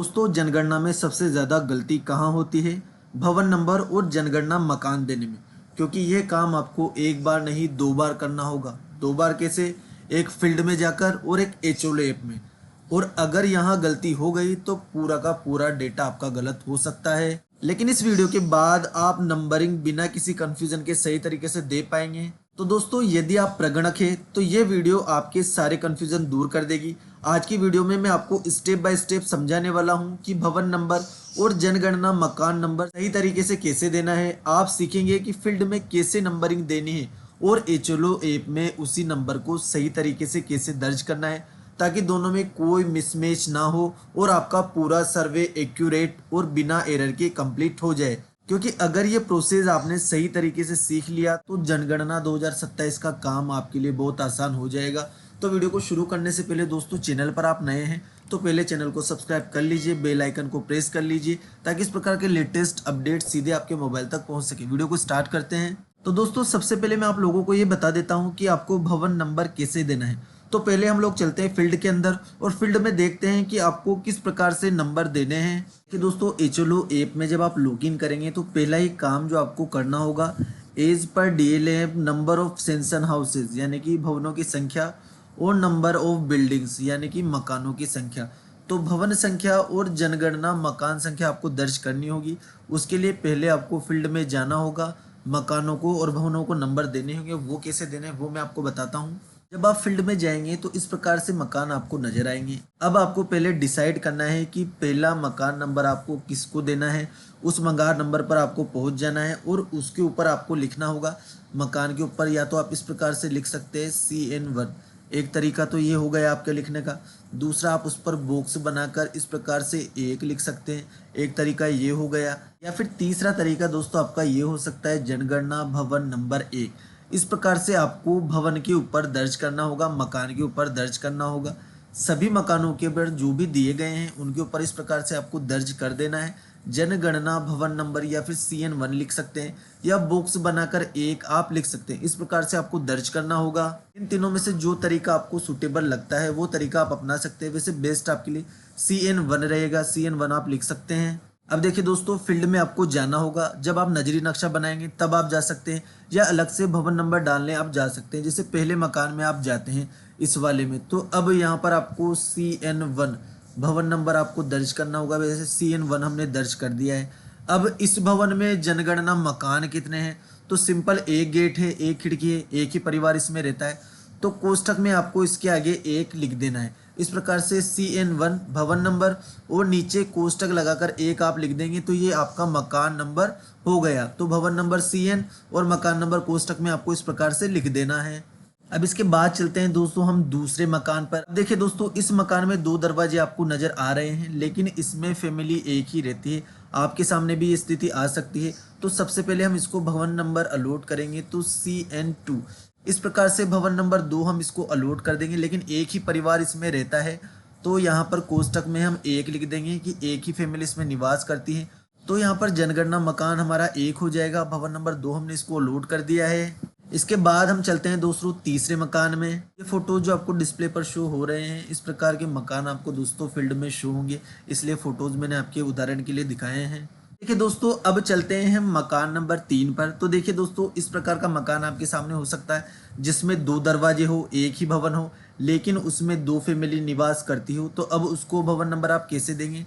दोस्तों, जनगणना में सबसे ज़्यादा गलती कहाँ होती है? भवन नंबर और जनगणना मकान देने में। क्योंकि ये काम आपको एक बार नहीं 2 बार करना होगा। 2 बार कैसे? एक फील्ड में जाकर और एक एचओले ऐप में। और अगर यहाँ गलती हो गई तो पूरा का पूरा डेटा आपका गलत हो सकता है। लेकिन इस वीडियो के बाद आप नंबरिंग बिना किसी कंफ्यूजन के सही तरीके से दे पाएंगे। तो दोस्तों, यदि आप प्रगणक हैं तो ये वीडियो आपके सारे कंफ्यूजन दूर कर देगी। आज की वीडियो में मैं आपको स्टेप बाय स्टेप समझाने वाला हूं कि भवन नंबर और जनगणना मकान नंबर सही तरीके से कैसे देना है। आप सीखेंगे कि फील्ड में कैसे नंबरिंग देनी है और एचएलओ ऐप में उसी नंबर को सही तरीके से कैसे दर्ज करना है, ताकि दोनों में कोई मिसमैच ना हो और आपका पूरा सर्वे एक्यूरेट और बिना एरर के कंप्लीट हो जाए। क्योंकि अगर ये प्रोसेस आपने सही तरीके से सीख लिया तो जनगणना 2027 का काम आपके लिए बहुत आसान हो जाएगा। तो वीडियो को शुरू करने से पहले दोस्तों, चैनल पर आप नए हैं तो पहले चैनल को सब्सक्राइब कर लीजिए, बेल आइकन को प्रेस कर लीजिए ताकि इस प्रकार के लेटेस्ट अपडेट सीधे आपके मोबाइल तक पहुंच सके। वीडियो को स्टार्ट करते हैं। तो दोस्तों, सबसे पहले मैं आप लोगों को ये बता देता हूँ कि आपको भवन नंबर कैसे देना है। तो पहले हम लोग चलते हैं फील्ड के अंदर और फील्ड में देखते हैं कि आपको किस प्रकार से नंबर देने हैं। कि दोस्तों, एचएलओ ऐप में जब आप लॉगिन करेंगे तो पहला ही काम जो आपको करना होगा, as per DLF number of census houses यानी कि भवनों की संख्या और नंबर ऑफ बिल्डिंग्स यानी कि मकानों की संख्या। तो भवन संख्या और जनगणना मकान संख्या आपको दर्ज करनी होगी। उसके लिए पहले आपको फील्ड में जाना होगा, मकानों को और भवनों को नंबर देने होंगे। वो कैसे देने हैं वो मैं आपको बताता हूँ। जब आप फील्ड में जाएंगे तो इस प्रकार से मकान आपको नजर आएंगे। अब आपको पहले डिसाइड करना है कि पहला मकान नंबर आपको किसको देना है। उस मकान नंबर पर आपको पहुंच जाना है और उसके ऊपर आपको लिखना होगा। मकान के ऊपर या तो आप इस प्रकार से लिख सकते हैं CN1। एक तरीका तो ये हो गया आपके लिखने का। दूसरा, आप उस पर बॉक्स बनाकर इस प्रकार से 1 लिख सकते हैं। एक तरीका ये हो गया। या फिर तीसरा तरीका दोस्तों आपका ये हो सकता है, जनगणना भवन नंबर 1। इस प्रकार से आपको भवन के ऊपर दर्ज करना होगा, मकान के ऊपर दर्ज करना होगा। सभी मकानों के ऊपर जो भी दिए गए हैं उनके ऊपर इस प्रकार से आपको दर्ज कर देना है। जनगणना भवन नंबर या फिर CN1 लिख सकते हैं या बॉक्स बनाकर 1 आप लिख सकते हैं। इस प्रकार से आपको दर्ज करना होगा। इन तीनों में से जो तरीका आपको सूटेबल लगता है वो तरीका आप अपना सकते हैं। वैसे बेस्ट आपके लिए CN1 रहेगा। CN1 आप लिख सकते हैं। अब देखिए दोस्तों, फील्ड में आपको जाना होगा। जब आप नजरी नक्शा बनाएंगे तब आप जा सकते हैं, या अलग से भवन नंबर डालने आप जा सकते हैं। जैसे पहले मकान में आप जाते हैं इस वाले में, तो अब यहाँ पर आपको CN1 भवन नंबर आपको दर्ज करना होगा। वैसे CN1 हमने दर्ज कर दिया है। अब इस भवन में जनगणना मकान कितने हैं? तो सिंपल, एक गेट है, एक खिड़की है, एक ही परिवार इसमें रहता है। तो कोष्ठक में आपको इसके आगे 1 लिख देना है। इस प्रकार से CN1 भवन नंबर और नीचे कोष्ठक लगाकर 1 आप लिख देंगे तो ये आपका मकान नंबर हो गया। तो भवन नंबर CN और मकान नंबर कोष्ठक में आपको इस प्रकार से लिख देना है। अब इसके बाद चलते हैं दोस्तों हम दूसरे मकान पर। देखिए दोस्तों, इस मकान में 2 दरवाजे आपको नजर आ रहे हैं, लेकिन इसमें फैमिली एक ही रहती है। आपके सामने भी ये स्थिति आ सकती है। तो सबसे पहले हम इसको भवन नंबर अलॉट करेंगे तो CN2। इस प्रकार से भवन नंबर 2 हम इसको अलॉट कर देंगे, लेकिन एक ही परिवार इसमें रहता है। तो यहाँ पर कोष्ठक में हम 1 लिख देंगे कि एक ही फैमिली इसमें निवास करती है। तो यहाँ पर जनगणना मकान हमारा 1 हो जाएगा। भवन नंबर 2 हमने इसको अलॉट कर दिया है। इसके बाद हम चलते हैं दोस्तों तीसरे मकान में। ये फोटो जो आपको डिस्प्ले पर शो हो रहे हैं, इस प्रकार के मकान आपको दोस्तों फील्ड में शो होंगे, इसलिए फोटोज मैंने आपके उदाहरण के लिए दिखाए हैं। देखिए दोस्तों, अब चलते हैं हम मकान नंबर 3 पर। तो देखिए दोस्तों, इस प्रकार का मकान आपके सामने हो सकता है जिसमें 2 दरवाजे हो, एक ही भवन हो, लेकिन उसमें 2 फैमिली निवास करती हो। तो अब उसको भवन नंबर आप कैसे देंगे?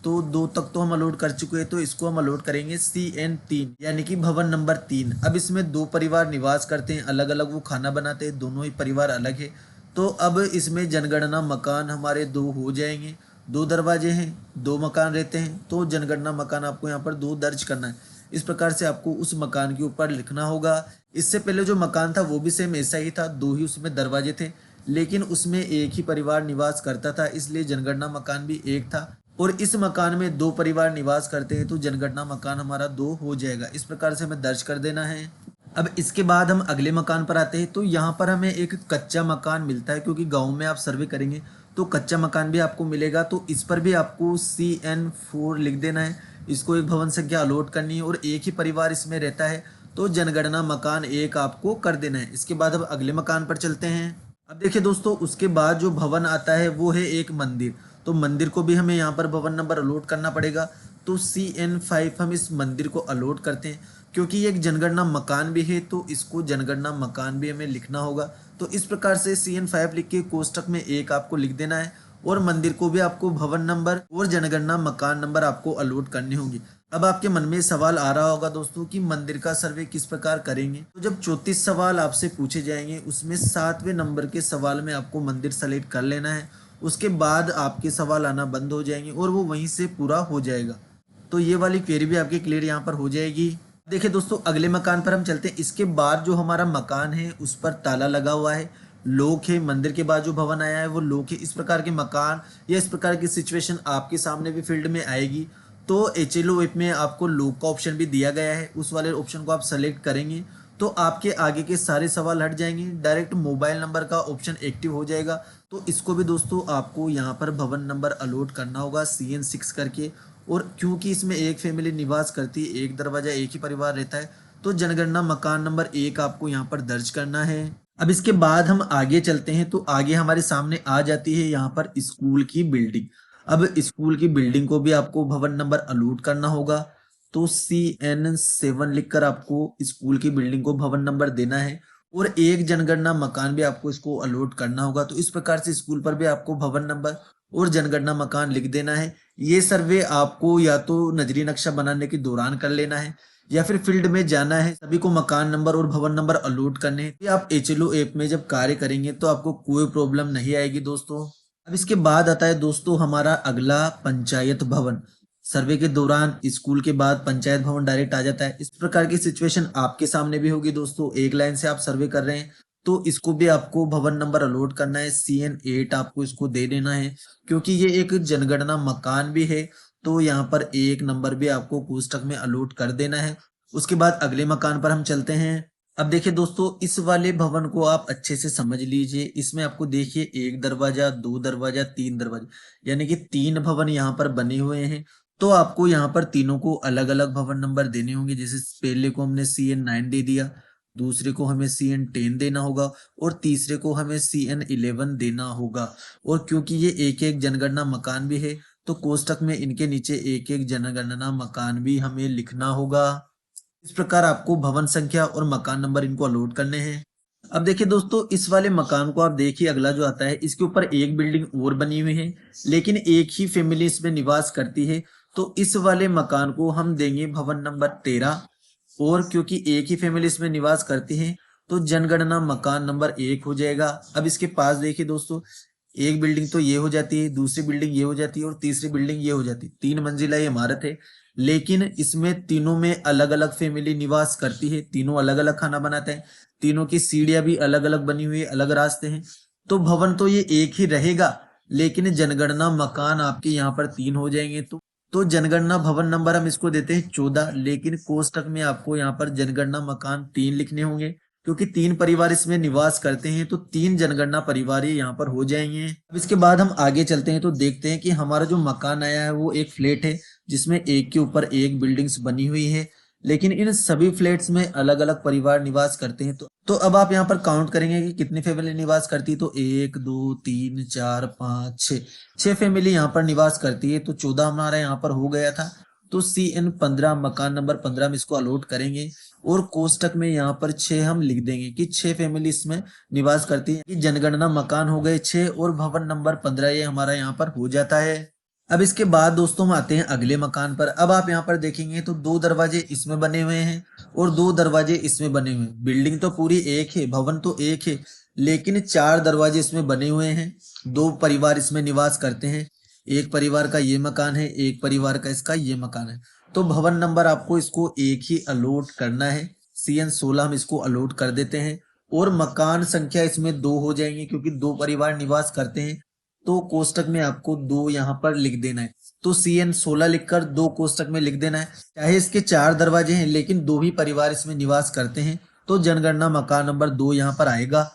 तो 2 तक तो हम अलॉट कर चुके हैं, तो इसको हम अलॉट करेंगे CN3 यानी कि भवन नंबर 3। अब इसमें 2 परिवार निवास करते हैं, अलग अलग वो खाना बनाते हैं, दोनों ही परिवार अलग है। तो अब इसमें जनगणना मकान हमारे 2 हो जाएंगे। 2 दरवाजे हैं, 2 मकान रहते हैं, तो जनगणना मकान आपको यहाँ पर 2 दर्ज करना है। इस प्रकार से आपको उस मकान के ऊपर लिखना होगा। इससे पहले जो मकान था वो भी सेम ऐसा ही था, 2 ही उसमें दरवाजे थे, लेकिन उसमें एक ही परिवार निवास करता था, इसलिए जनगणना मकान भी 1 था। और इस मकान में 2 परिवार निवास करते हैं तो जनगणना मकान हमारा 2 हो जाएगा। इस प्रकार से हमें दर्ज कर देना है। अब इसके बाद हम अगले मकान पर आते हैं। तो यहाँ पर हमें एक कच्चा मकान मिलता है, क्योंकि गांव में आप सर्वे करेंगे तो कच्चा मकान भी आपको मिलेगा। तो इस पर भी आपको CN4 लिख देना है। इसको एक भवन संख्या अलॉट करनी है और एक ही परिवार इसमें रहता है, तो जनगणना मकान 1 आपको कर देना है। इसके बाद अब अगले मकान पर चलते हैं। अब देखिए दोस्तों, उसके बाद जो भवन आता है वो है एक मंदिर। तो मंदिर को भी हमें यहाँ पर भवन नंबर अलॉट करना पड़ेगा। तो CN5 हम इस मंदिर को अलॉट करते हैं, क्योंकि ये एक जनगणना मकान भी है तो इसको जनगणना मकान भी हमें लिखना होगा। तो इस प्रकार से CN5 लिख के कोष्टक में 1 आपको लिख देना है, और मंदिर को भी आपको भवन नंबर और जनगणना मकान नंबर आपको अलॉट करने होंगे। अब आपके मन में सवाल आ रहा होगा दोस्तों कि मंदिर का सर्वे किस प्रकार करेंगे। तो जब 34 सवाल आपसे पूछे जाएंगे, उसमें 7वें नंबर के सवाल में आपको मंदिर सेलेक्ट कर लेना है। उसके बाद आपके सवाल आना बंद हो जाएंगे और वो वहीं से पूरा हो जाएगा। तो ये वाली क्वेरी भी आपकी क्लियर यहाँ पर हो जाएगी। देखिए दोस्तों, अगले मकान पर हम चलते हैं। इसके बाद जो हमारा मकान है उस पर ताला लगा हुआ है, लोक है। मंदिर के बाद जो भवन आया है वो लोक है। इस प्रकार के मकान या इस प्रकार की सिचुएशन आपके सामने भी फील्ड में आएगी। तो HLO ऐप में आपको लोक का ऑप्शन भी दिया गया है, उस वाले ऑप्शन को आप सेलेक्ट करेंगे तो आपके आगे के सारे सवाल हट जाएंगे। डायरेक्ट मोबाइल नंबर का ऑप्शन एक्टिव हो जाएगा। तो इसको भी दोस्तों आपको यहाँ पर भवन नंबर अलॉट करना होगा CN6 करके। और क्योंकि इसमें एक फैमिली निवास करती है, एक दरवाजा, एक ही परिवार रहता है, तो जनगणना मकान नंबर 1 आपको यहाँ पर दर्ज करना है। अब इसके बाद हम आगे चलते हैं। तो आगे हमारे सामने आ जाती है यहाँ पर स्कूल की बिल्डिंग। अब स्कूल की बिल्डिंग को भी आपको भवन नंबर अलॉट करना होगा। तो CN7 लिखकर आपको स्कूल की बिल्डिंग को भवन नंबर देना है, और एक जनगणना मकान भी आपको इसको अलॉट करना होगा। तो इस प्रकार से स्कूल पर भी आपको भवन नंबर और जनगणना मकान लिख देना है। ये सर्वे आपको या तो नजरी नक्शा बनाने के दौरान कर लेना है या फिर फील्ड में जाना है। सभी को मकान नंबर और भवन नंबर अलॉट करने हैं। आप HLO ऐप में जब कार्य करेंगे तो आपको कोई प्रॉब्लम नहीं आएगी दोस्तों। अब इसके बाद आता है दोस्तों हमारा अगला पंचायत भवन। सर्वे के दौरान स्कूल के बाद पंचायत भवन डायरेक्ट आ जाता है। इस प्रकार की सिचुएशन आपके सामने भी होगी दोस्तों। एक लाइन से आप सर्वे कर रहे हैं तो इसको भी आपको भवन नंबर अलॉट करना है। CN8 आपको इसको दे देना है, क्योंकि ये एक जनगणना मकान भी है। तो यहाँ पर 1 नंबर भी आपको कोष्टक में अलॉट कर देना है। उसके बाद अगले मकान पर हम चलते हैं। अब देखिए दोस्तों, इस वाले भवन को आप अच्छे से समझ लीजिए। इसमें आपको देखिए 1 दरवाजा, 2 दरवाजा, 3 दरवाजा, यानी कि 3 भवन यहाँ पर बने हुए हैं। तो आपको यहाँ पर तीनों को अलग अलग भवन नंबर देने होंगे। जैसे पहले को हमने CN9 दे दिया, दूसरे को हमें CN10 देना होगा, और तीसरे को हमें CN11 देना होगा। और क्योंकि ये एक एक जनगणना मकान भी है तो कोष्टक में इनके नीचे एक एक जनगणना मकान भी हमें लिखना होगा। इस प्रकार आपको भवन संख्या और मकान नंबर इनको अलॉट करने हैं। अब देखिए दोस्तों, इस वाले मकान को आप देखिए, अगला जो आता है इसके ऊपर एक बिल्डिंग और बनी हुई है, लेकिन एक ही फैमिली इसमें निवास करती है। तो इस वाले मकान को हम देंगे भवन नंबर 13। और क्योंकि एक ही फैमिली इसमें निवास करती है तो जनगणना मकान नंबर 1 हो जाएगा। अब इसके पास देखिए दोस्तों, एक बिल्डिंग तो ये हो जाती है, दूसरी बिल्डिंग ये हो जाती है, और तीसरी बिल्डिंग ये हो जाती है। 3 मंजिला ये इमारत है, लेकिन इसमें तीनों में अलग अलग फैमिली निवास करती है। तीनों अलग अलग खाना बनाते हैं, तीनों की सीढ़ियां भी अलग अलग बनी हुई है, अलग रास्ते हैं। तो भवन तो ये एक ही रहेगा, लेकिन जनगणना मकान आपके यहाँ पर 3 हो जाएंगे। तो जनगणना भवन नंबर हम इसको देते हैं 14, लेकिन कोष्टक में आपको यहाँ पर जनगणना मकान 3 लिखने होंगे, क्योंकि 3 परिवार इसमें निवास करते हैं। तो 3 जनगणना परिवार यहाँ पर हो जाएंगे। अब इसके बाद हम आगे चलते हैं तो देखते हैं कि हमारा जो मकान आया है वो एक फ्लैट है, जिसमें एक के ऊपर एक बिल्डिंग्स बनी हुई है, लेकिन इन सभी फ्लैट्स में अलग अलग परिवार निवास करते हैं। तो अब आप यहाँ पर काउंट करेंगे कि कितनी फैमिली निवास करती है। तो 1 2 3 4 5 6 फैमिली यहाँ पर निवास करती है। तो 14 हमारा यहाँ पर हो गया था। तो CN15 मकान नंबर 15 में इसको अलॉट करेंगे, और कोष्टक में यहाँ पर 6 हम लिख देंगे कि 6 फैमिली इसमें निवास करती है। जनगणना मकान हो गए 6, और भवन नंबर 15 ये हमारा यहाँ पर हो जाता है। अब इसके बाद दोस्तों हम आते हैं अगले मकान पर। अब आप यहाँ पर देखेंगे तो 2 दरवाजे इसमें बने हुए हैं और 2 दरवाजे इसमें बने हुए हैं। बिल्डिंग तो पूरी एक है, भवन तो एक है, लेकिन 4 दरवाजे इसमें बने हुए हैं। 2 परिवार इसमें निवास करते हैं। एक परिवार का ये मकान है, एक परिवार का इसका ये मकान है। तो भवन नंबर आपको इसको एक ही अलॉट करना है। CN16 हम इसको अलॉट कर देते हैं, और मकान संख्या इसमें 2 हो जाएंगे, क्योंकि 2 परिवार निवास करते हैं। तो कोष्टक में आपको 2 यहाँ पर लिख देना है। तो CN16 लिखकर 2 कोष्टक में लिख देना है। चाहे इसके 4 दरवाजे हैं, लेकिन 2 ही परिवार इसमें निवास करते हैं, तो जनगणना मकान नंबर 2 यहाँ पर आएगा।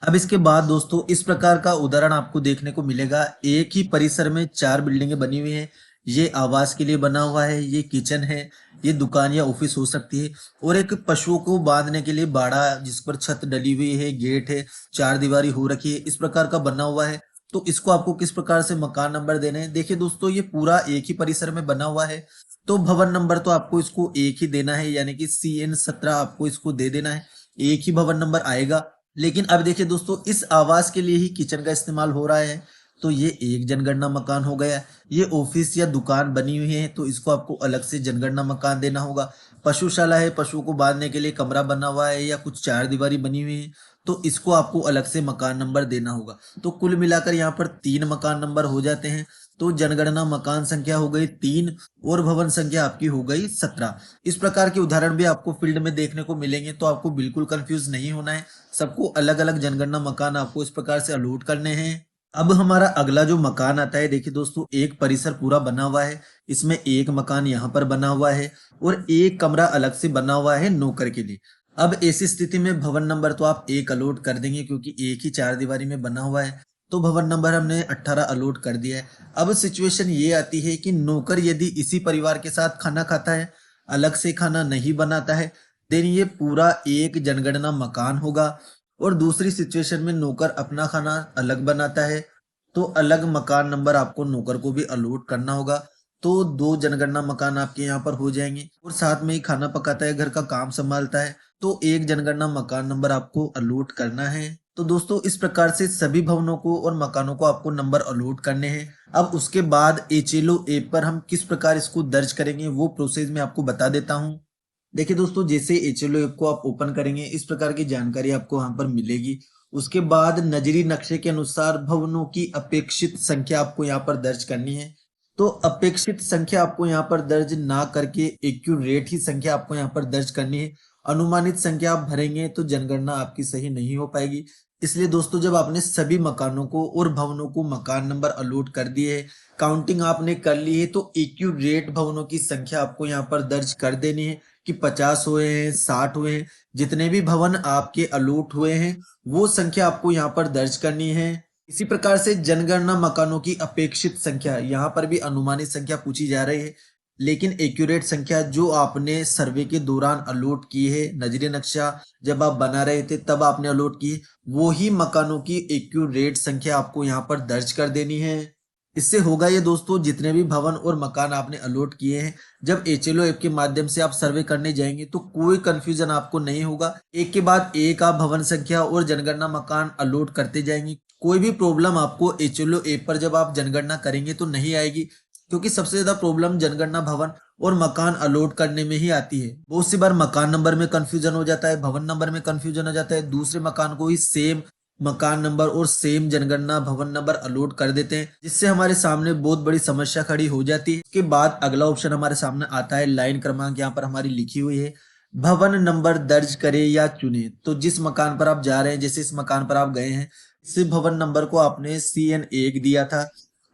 अब इसके बाद दोस्तों इस प्रकार का उदाहरण आपको देखने को मिलेगा। एक ही परिसर में 4 बिल्डिंगें बनी हुई हैं। ये आवास के लिए बना हुआ है, ये किचन है, ये दुकान या ऑफिस हो सकती है, और एक पशुओं को बांधने के लिए बाड़ा जिस पर छत डली हुई है, गेट है, 4 दीवारी हो रखी है, इस प्रकार का बना हुआ है। तो इसको आपको किस प्रकार से मकान नंबर देने हैं। देखिए दोस्तों, ये पूरा एक ही परिसर में बना हुआ है, तो भवन नंबर तो आपको इसको एक ही देना है, यानी कि CN17 आपको इसको दे देना है, एक ही भवन नंबर आएगा। लेकिन अब देखिए दोस्तों, इस आवास के लिए ही किचन का इस्तेमाल हो रहा है, तो ये एक जनगणना मकान हो गया। ये ऑफिस या दुकान बनी हुई है, तो इसको आपको अलग से जनगणना मकान देना होगा। पशुशाला है, पशुओं को बांधने के लिए कमरा बना हुआ है, या कुछ चार दीवारी बनी हुई है, तो इसको आपको अलग से मकान नंबर देना होगा। तो कुल मिलाकर यहाँ पर 3 मकान नंबर हो जाते हैं। तो जनगणना मकान संख्या हो गई 3 और भवन संख्या आपकी हो गई 17। इस प्रकार के उदाहरण भी आपको फील्ड में देखने को मिलेंगे, तो आपको बिल्कुल कंफ्यूज नहीं होना है। सबको अलग अलग जनगणना मकान आपको इस प्रकार से अलॉट करने हैं। अब हमारा अगला जो मकान आता है, देखिए दोस्तों, एक परिसर पूरा बना हुआ है, इसमें एक मकान यहाँ पर बना हुआ है और एक कमरा अलग से बना हुआ है नौकर के लिए। अब ऐसी स्थिति में भवन नंबर तो आप 1 अलॉट कर देंगे, क्योंकि एक ही चार दीवारी में बना हुआ है, तो भवन नंबर हमने 18 अलॉट कर दिया है। अब सिचुएशन ये आती है कि नौकर यदि इसी परिवार के साथ खाना खाता है, अलग से खाना नहीं बनाता है, देन ये पूरा एक जनगणना मकान होगा। और दूसरी सिचुएशन में नौकर अपना खाना अलग बनाता है, तो अलग मकान नंबर आपको नौकर को भी अलॉट करना होगा। तो 2 जनगणना मकान आपके यहाँ पर हो जाएंगे। और साथ में ही खाना पकाता है, घर का काम संभालता है, तो एक जनगणना मकान नंबर आपको अलॉट करना है। तो दोस्तों, इस प्रकार से सभी भवनों को और मकानों को आपको नंबर अलॉट करने हैं। अब उसके बाद HLO ऐप पर हम किस प्रकार इसको दर्ज करेंगे, वो प्रोसेस मैं आपको बता देता हूँ। देखिए दोस्तों, जैसे HLO ऐप को आप ओपन करेंगे, इस प्रकार की जानकारी आपको वहां पर मिलेगी। उसके बाद नजरी नक्शे के अनुसार भवनों की अपेक्षित संख्या आपको यहाँ पर दर्ज करनी है। तो अपेक्षित संख्या आपको यहाँ पर दर्ज ना करके एक्यूरेट ही संख्या आपको यहाँ पर दर्ज करनी है। अनुमानित संख्या आप भरेंगे तो जनगणना आपकी सही नहीं हो पाएगी। इसलिए दोस्तों, जब आपने सभी मकानों को और भवनों को मकान नंबर अलॉट कर दिए है, काउंटिंग आपने कर ली है, तो एक्यूरेट भवनों की संख्या आपको यहाँ पर दर्ज कर देनी है कि 50 हुए हैं, 60 हुए हैं, जितने भी भवन आपके अलॉट हुए हैं वो संख्या आपको यहाँ पर दर्ज करनी है। इसी प्रकार से जनगणना मकानों की अपेक्षित संख्या, यहाँ पर भी अनुमानित संख्या पूछी जा रही है, लेकिन एक्यूरेट संख्या जो आपने सर्वे के दौरान अलॉट की है, नजरी नक्शा जब आप बना रहे थे तब आपने अलॉट की, वो ही मकानों की एक्यूरेट संख्या आपको यहाँ पर दर्ज कर देनी है। इससे होगा ये दोस्तों, जितने भी भवन और मकान आपने अलॉट किए हैं, जब HLO ऐप के माध्यम से आप सर्वे करने जाएंगे तो कोई कंफ्यूजन आपको नहीं होगा। एक के बाद एक आप भवन संख्या और जनगणना मकान अलॉट करते जाएंगे। कोई भी प्रॉब्लम आपको HLO ऐप पर जब आप जनगणना करेंगे तो नहीं आएगी, क्योंकि सबसे ज्यादा प्रॉब्लम जनगणना भवन और मकान अलॉट करने में ही आती है। बहुत सी बार मकान नंबर में कंफ्यूजन हो जाता है, भवन नंबर में कंफ्यूजन हो जाता है, दूसरे मकान को ही सेम मकान नंबर और सेम जनगणना भवन नंबर अलॉट कर देते हैं, जिससे हमारे सामने बहुत बड़ी समस्या खड़ी हो जाती है। इसके बाद अगला ऑप्शन हमारे सामने आता है लाइन क्रमांक, यहाँ पर हमारी लिखी हुई है भवन नंबर दर्ज करें या चुने। तो जिस मकान पर आप जा रहे हैं, जैसे इस मकान पर आप गए हैं, इस भवन नंबर को आपने CN1 दिया था,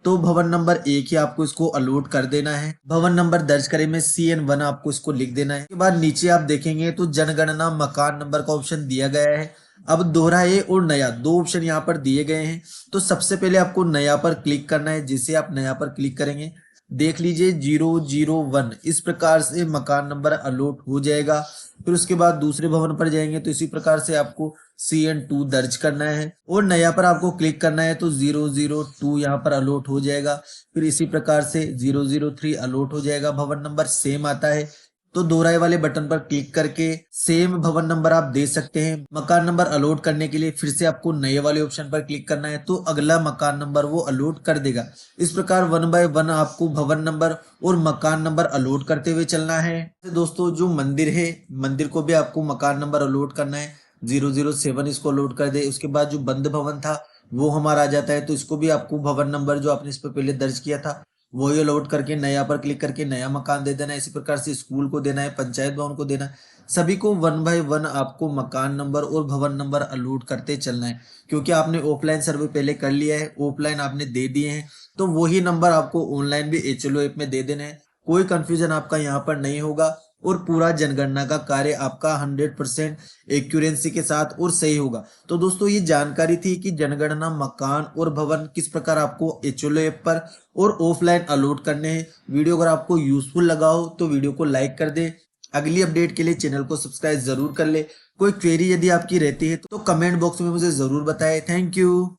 तो भवन नंबर 1 ही आपको इसको अलॉट कर देना है। भवन नंबर दर्ज करें में CN1 आपको इसको लिख देना है। इसके बाद नीचे आप देखेंगे तो जनगणना मकान नंबर का ऑप्शन दिया गया है। अब दोहराए और नया, 2 ऑप्शन यहाँ पर दिए गए हैं। तो सबसे पहले आपको नया पर क्लिक करना है। जैसे आप नया पर क्लिक करेंगे, देख लीजिए 001 इस प्रकार से मकान नंबर अलॉट हो जाएगा। फिर उसके बाद दूसरे भवन पर जाएंगे तो इसी प्रकार से आपको CN2 दर्ज करना है और नया पर आपको क्लिक करना है, तो 002 यहाँ पर अलॉट हो जाएगा। फिर इसी प्रकार से 003 अलॉट हो जाएगा। भवन नंबर सेम आता है, तो दोहराए वाले बटन पर क्लिक करके सेम भवन नंबर आप दे सकते हैं। मकान नंबर अलॉट करने के लिए फिर से आपको नए वाले ऑप्शन पर क्लिक करना है, तो अगला मकान नंबर वो अलॉट कर देगा। इस प्रकार 1 बाय 1 आपको भवन नंबर और मकान नंबर अलॉट करते हुए चलना है। दोस्तों, जो मंदिर है, मंदिर को भी आपको मकान नंबर अलॉट करना है। 007 इसको अलॉट कर दे। उसके बाद जो बंद भवन था वो हमारा आ जाता है, तो इसको भी आपको भवन नंबर जो आपने इस पर पहले दर्ज किया था वही अलॉट करके नया पर क्लिक करके नया मकान दे देना है। इसी प्रकार से स्कूल को देना है, पंचायत भवन को देना है। सभी को 1 बाय 1 आपको मकान नंबर और भवन नंबर अलॉट करते चलना है, क्योंकि आपने ऑफलाइन सर्वे पहले कर लिया है, ऑफलाइन आपने दे दिए हैं, तो वही नंबर आपको ऑनलाइन भी HLO ऐप में दे देने हैं। कोई कंफ्यूजन आपका यहाँ पर नहीं होगा और पूरा जनगणना का कार्य आपका 100% एक्यूरेंसी के साथ और सही होगा। तो दोस्तों, ये जानकारी थी कि जनगणना मकान और भवन किस प्रकार आपको HLO ऐप पर और ऑफलाइन अलॉट करने हैं। वीडियो अगर आपको यूजफुल लगा हो तो वीडियो को लाइक कर दे। अगली अपडेट के लिए चैनल को सब्सक्राइब जरूर कर ले। कोई क्वेरी यदि आपकी रहती है तो कमेंट बॉक्स में मुझे जरूर बताएं। Thank you.